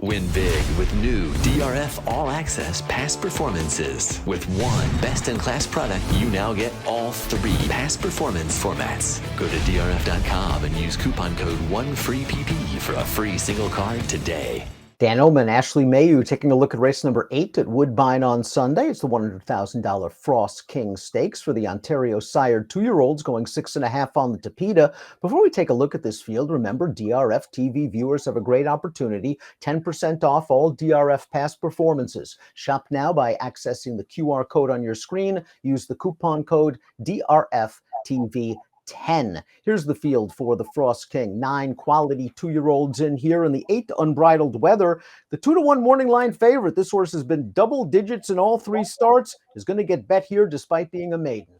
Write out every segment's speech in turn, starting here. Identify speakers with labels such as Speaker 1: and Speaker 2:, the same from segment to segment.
Speaker 1: Win big with new DRF All Access Past Performances. With one best-in-class product, you now get all 3 past performance formats. Go to DRF.com and use coupon code 1FREEPP for a free single card today.
Speaker 2: Dan Illman, Ashley Mailloux taking a look at race number 8 at Woodbine on Sunday. It's the $100,000 Frost King Stakes for the Ontario sired 2-year-olds going 6.5 on the Tapeta. Before we take a look at this field, remember DRFTV viewers have a great opportunity, 10% off all DRF past performances. Shop now by accessing the QR code on your screen. Use the coupon code DRFTV. 10. Here's the field for the Frost King. 9 quality 2-year-olds in here in the 8 Unbridled Weather. The 2-to-1 morning line favorite. This horse has been double digits in all 3 starts. Is going to get bet here despite being a maiden.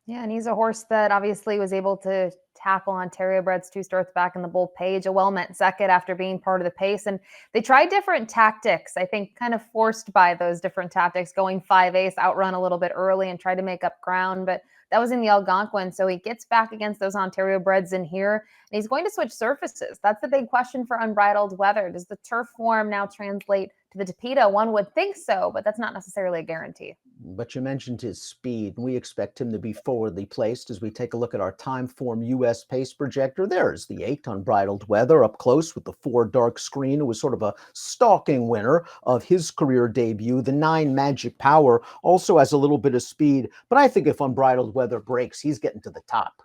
Speaker 3: Yeah, and he's a horse that obviously was able to tackle Ontario breds 2 starts back in the bull page, a well-met second after being part of the pace. And they tried different tactics, I think kind of forced by those different tactics, going 5-ace, outrun a little bit early and try to make up ground. But that was in the Algonquin. So he gets back against those Ontario breds in here, and he's going to switch surfaces. That's the big question for Unbridled Weather. Does the turf form now translate to the Tapeta? One would think so, but that's not necessarily a guarantee.
Speaker 2: But you mentioned his speed, and we expect him to be forwardly placed as we take a look at our time form U.S. pace projector. There's the 8 Unbridled Weather up close with the 4 dark screen. It was sort of a stalking winner of his career debut. The 9 Magic Power also has a little bit of speed, but I think if Unbridled Weather breaks, he's getting to the top.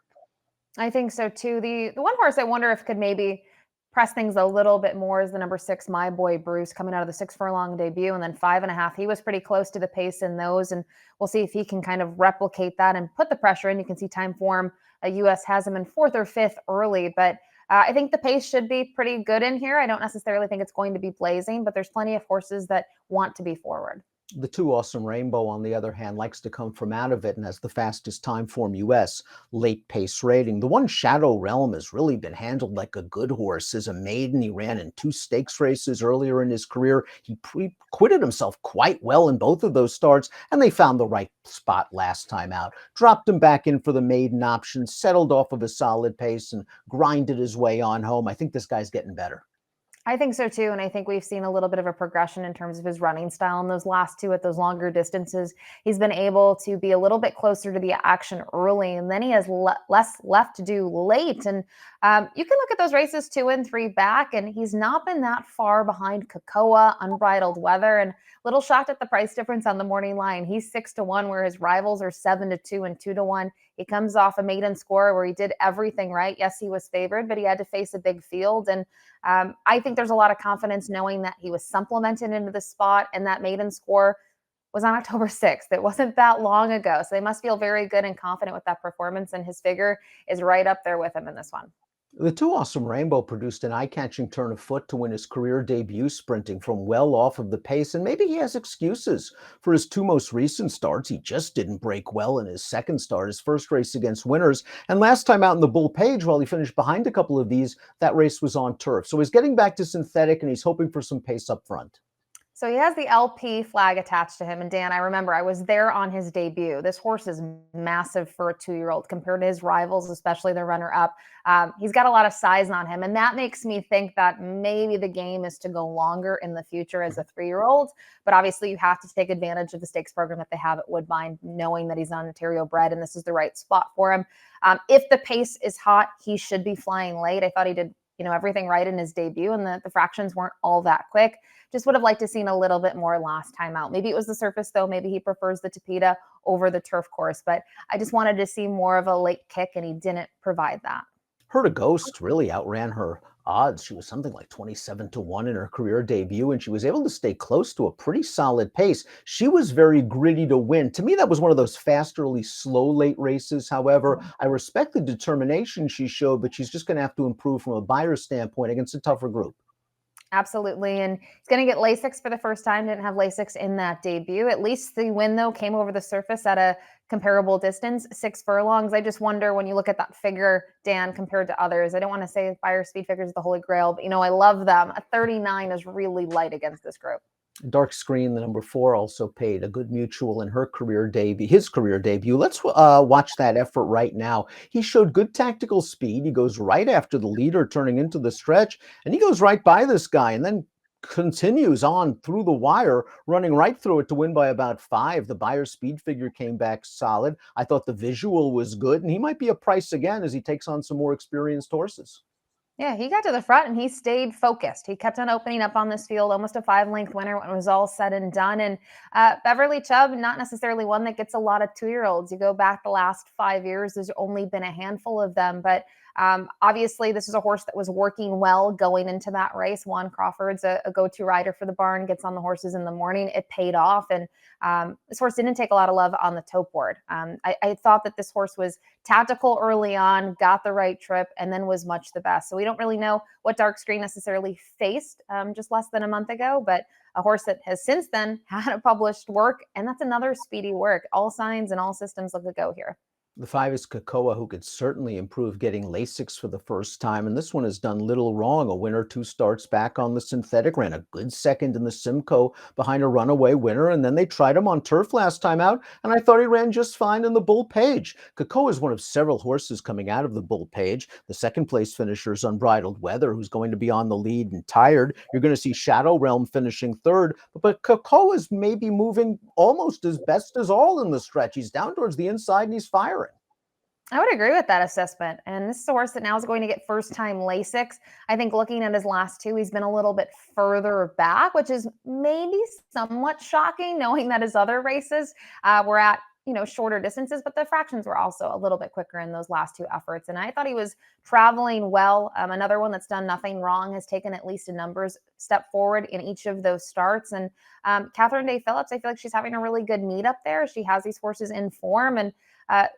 Speaker 3: I think so too. The one horse I wonder if could maybe press things a little bit more is the number 6, My Boy Bruce, coming out of the 6 furlong debut, and then 5.5. He was pretty close to the pace in those, and we'll see if he can kind of replicate that and put the pressure in. You can see time form, US has him in 4th or 5th early, but I think the pace should be pretty good in here. I don't necessarily think it's going to be blazing, but there's plenty of horses that want to be forward.
Speaker 2: The 2 Awesome Rainbow, on the other hand, likes to come from out of it and has the fastest time form U.S. late pace rating. The 1 Shadow Realm has really been handled like a good horse. As a maiden, he ran in 2 stakes races earlier in his career. He acquitted himself quite well in both of those starts, and they found the right spot last time out. Dropped him back in for the maiden option, settled off of a solid pace, and grinded his way on home. I think this guy's getting better.
Speaker 3: I think so too, and I think we've seen a little bit of a progression in terms of his running style in those last 2 at those longer distances. He's been able to be a little bit closer to the action early, and then he has less left to do late. And you can look at those races 2 and 3 back, and he's not been that far behind Cocoa, Unbridled Weather, and little shocked at the price difference on the morning line. He's 6-1, where his rivals are 7-2 and 2-1. He comes off a maiden score where he did everything right. Yes, he was favored, but he had to face a big field. And I think there's a lot of confidence knowing that he was supplemented into the spot, and that maiden score was on October 6th. It wasn't that long ago. So they must feel very good and confident with that performance, and his figure is right up there with him in this one.
Speaker 2: The 2 Awesome Rainbow produced an eye-catching turn of foot to win his career debut, sprinting from well off of the pace, and maybe he has excuses. For his 2 most recent starts, he just didn't break well in his second start, his first race against Winners, and last time out in the bull page, while he finished behind a couple of these, that race was on turf. So he's getting back to synthetic, and he's hoping for some pace up front.
Speaker 3: So he has the LP flag attached to him. And Dan, I remember I was there on his debut. This horse is massive for a 2-year-old compared to his rivals, especially the runner-up. He's got a lot of size on him. And that makes me think that maybe the game is to go longer in the future as a 3-year-old. But obviously you have to take advantage of the stakes program that they have at Woodbine, knowing that he's Ontario bred and this is the right spot for him. If the pace is hot, he should be flying late. I thought he did everything right in his debut, and the fractions weren't all that quick. Just would have liked to seen a little bit more last time out. Maybe it was the surface, though. Maybe he prefers the Tapeta over the turf course, but I just wanted to see more of a late kick, and he didn't provide that.
Speaker 2: Her to Ghost really outran her odds. She was something like 27-1 in her career debut, and she was able to stay close to a pretty solid pace. She was very gritty to win. To me, that was one of those fast early, slow late races. However, I respect the determination she showed, but she's just going to have to improve from a buyer standpoint against a tougher group.
Speaker 3: Absolutely. And he's going to get Lasix for the first time. Didn't have Lasix in that debut. At least the win, though, came over the surface at a comparable distance, 6 furlongs. I just wonder when you look at that figure, Dan, compared to others. I don't want to say buyer speed figures are the holy grail, but, I love them. A 39 is really light against this group.
Speaker 2: Dark Screen, the number 4, also paid a good mutual in his career debut. Let's watch that effort right now. He showed good tactical speed. He goes right after the leader, turning into the stretch, and he goes right by this guy and then continues on through the wire, running right through it to win by about 5. The Beyer speed figure came back solid. I thought the visual was good, and he might be a price again as he takes on some more experienced horses.
Speaker 3: Yeah, he got to the front and he stayed focused. He kept on opening up on this field, almost a 5 length winner when it was all said and done. And Beverly Chubb, not necessarily one that gets a lot of 2-year-olds. You go back the last 5 years, there's only been a handful of them. But obviously, this is a horse that was working well going into that race. Juan Crawford's a go-to rider for the barn, gets on the horses in the morning. It paid off. And this horse didn't take a lot of love on the tote board. I thought that this horse was tactical early on, got the right trip, and then was much the best. So we don't really know what Dark Screen necessarily faced just less than a month ago, but a horse that has since then had a published work, and that's another speedy work. All signs and all systems look a go here.
Speaker 2: The 5 is Kakoa, who could certainly improve getting Lasix for the first time. And this one has done little wrong. A winner 2 starts back on the synthetic, ran a good second in the Simcoe behind a runaway winner. And then they tried him on turf last time out, and I thought he ran just fine in the Bull Page. Kakoa is one of several horses coming out of the Bull Page. The second place finisher is Unbridled Weather, who's going to be on the lead and tired. You're going to see Shadow Realm finishing third, but Kakoa is maybe moving almost as best as all in the stretch. He's down towards the inside and he's firing.
Speaker 3: I would agree with that assessment. And this is a horse that now is going to get first-time Lasix. I think looking at his last 2, he's been a little bit further back, which is maybe somewhat shocking, knowing that his other races were at shorter distances, but the fractions were also a little bit quicker in those last 2 efforts. And I thought he was traveling well. Another one that's done nothing wrong, has taken at least a numbers step forward in each of those starts. And Catherine Day Phillips, I feel like she's having a really good meet up there. She has these horses in form, and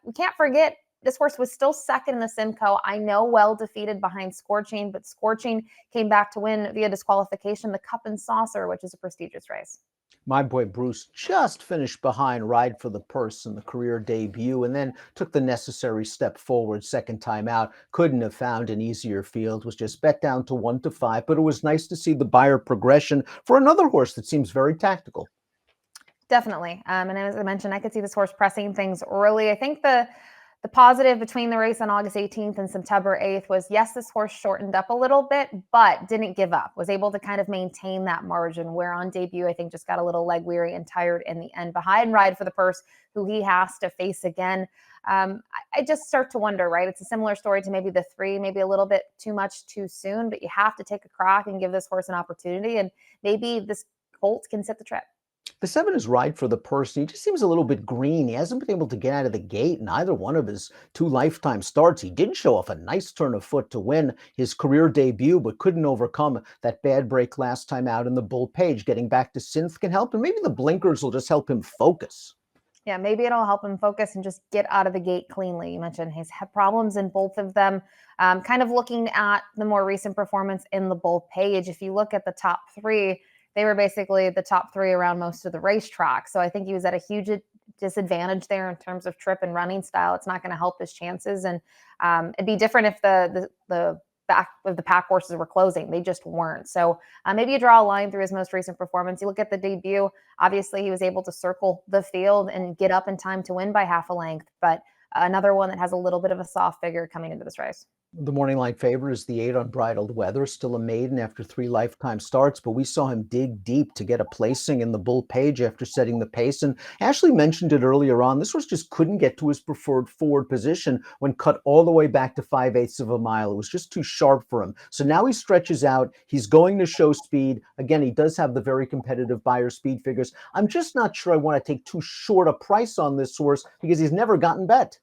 Speaker 3: we can't forget this horse was still second in the Simcoe. I know, well defeated behind Scorching, but Scorching came back to win via disqualification the Cup and Saucer, which is a prestigious race.
Speaker 2: My boy Bruce just finished behind Ride for the Purse in the career debut, and then took the necessary step forward second time out. Couldn't have found an easier field, was just bet down to 1 to 5, but it was nice to see the Beyer progression for another horse that seems very tactical.
Speaker 3: Definitely. And as I mentioned, I could see this horse pressing things early. I think the positive between the race on August 18th and September 8th was, yes, this horse shortened up a little bit, but didn't give up, was able to kind of maintain that margin, where on debut, I think just got a little leg weary and tired in the end behind Ride for the Purse, who he has to face again. I just start to wonder, right? It's a similar story to maybe the 3, maybe a little bit too much too soon, but you have to take a crack and give this horse an opportunity, and maybe this colt can sit the trip.
Speaker 2: The 7 is Ride for the Purse. He just seems a little bit green. He hasn't been able to get out of the gate in either one of his 2 lifetime starts. He did show off a nice turn of foot to win his career debut, but couldn't overcome that bad break last time out in the Bull Page. Getting back to synth can help, and maybe the blinkers will just help him focus.
Speaker 3: Yeah, maybe it'll help him focus and just get out of the gate cleanly. You mentioned he's had problems in both of them. Kind of looking at the more recent performance in the Bull Page, if you look at the top 3, they were basically the top 3 around most of the racetrack. So I think he was at a huge disadvantage there in terms of trip and running style. It's not going to help his chances. And it'd be different if the back of the pack horses were closing. They just weren't. So maybe you draw a line through his most recent performance. You look at the debut. Obviously, he was able to circle the field and get up in time to win by half a length. But another one that has a little bit of a soft figure coming into this race.
Speaker 2: The morning line favorite is the 8 Unbridled Weather, still a maiden after 3 lifetime starts, but we saw him dig deep to get a placing in the Bull Page after setting the pace. And Ashley mentioned it earlier on. This horse just couldn't get to his preferred forward position when cut all the way back to 5/8 of a mile. It was just too sharp for him. So now he stretches out. He's going to show speed. Again, he does have the very competitive Beyer speed figures. I'm just not sure I want to take too short a price on this horse because he's never gotten bet.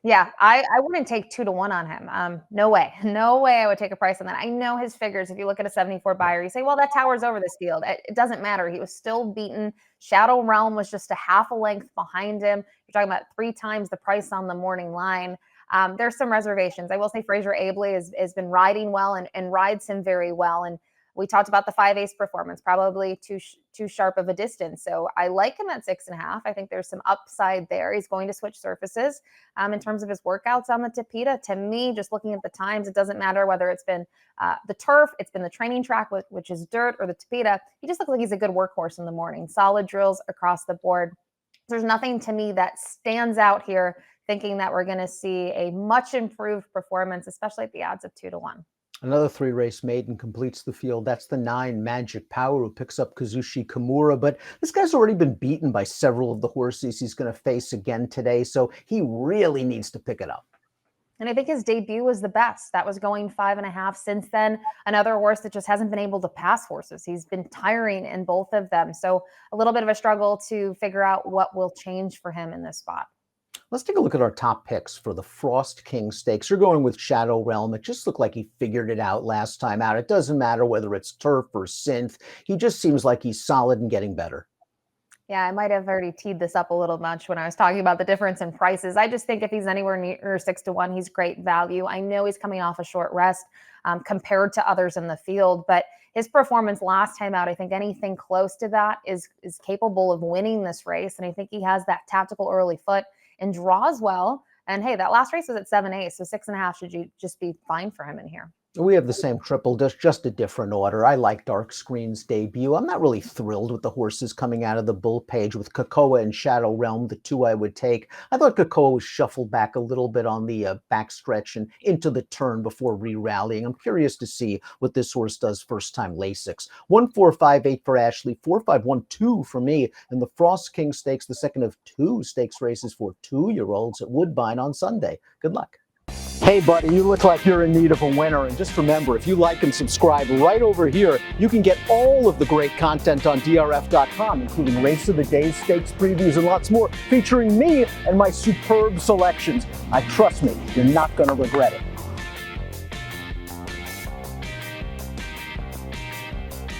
Speaker 3: Yeah, I wouldn't take 2 to 1 on him. No way. No way I would take a price on that. I know his figures. If you look at a 74 Beyer, you say, well, that towers over this field. It doesn't matter. He was still beaten. Shadow Realm was just a half a length behind him. You're talking about 3 times the price on the morning line. There's some reservations. I will say Fraser Abley has been riding well and rides him very well. And we talked about the 5/8 performance, probably too sharp of a distance. So I like him at 6.5. I think there's some upside there. He's going to switch surfaces. In terms of his workouts on the Tapeta, to me, just looking at the times, it doesn't matter whether it's been the turf, it's been the training track, which is dirt, or the Tapeta. He just looks like he's a good workhorse in the morning. Solid drills across the board. There's nothing to me that stands out here thinking that we're going to see a much improved performance, especially at the odds of 2 to 1.
Speaker 2: Another three-race maiden completes the field. That's the 9 Magic Power, who picks up Kazushi Kimura. But this guy's already been beaten by several of the horses he's going to face again today, so he really needs to pick it up.
Speaker 3: And I think his debut was the best. That was going 5.5. Since then, another horse that just hasn't been able to pass horses. He's been tiring in both of them. So a little bit of a struggle to figure out what will change for him in this spot.
Speaker 2: Let's take a look at our top picks for the Frost King Stakes. You're going with Shadow Realm. It just looked like he figured it out last time out. It doesn't matter whether it's turf or synth. He just seems like he's solid and getting better.
Speaker 3: Yeah, I might have already teed this up a little much when I was talking about the difference in prices. I just think if he's anywhere near 6 to 1, he's great value. I know he's coming off a short rest compared to others in the field, but his performance last time out, I think anything close to that is capable of winning this race. And I think he has that tactical early foot and draws well. And hey, that last race was at 7-8, so 6.5 should just be fine for him in here.
Speaker 2: We have the same triple, just a different order. I like Dark Screen's debut. I'm not really thrilled with the horses coming out of the bull page with Kakoa and Shadow Realm, the two I would take. I thought Kakoa was shuffled back a little bit on the backstretch and into the turn before re-rallying. I'm curious to see what this horse does first time Lasix. 1-4-5-8 for Ashley, 4-5-1-2 for me, and the Frost King Stakes, the second of 2 stakes races for 2-year-olds at Woodbine on Sunday. Good luck. Hey buddy, you look like you're in need of a winner, and just remember, if you like and subscribe right over here, you can get all of the great content on DRF.com, including Race of the Day, stakes previews, and lots more, featuring me and my superb selections. Trust me, you're not going to regret it.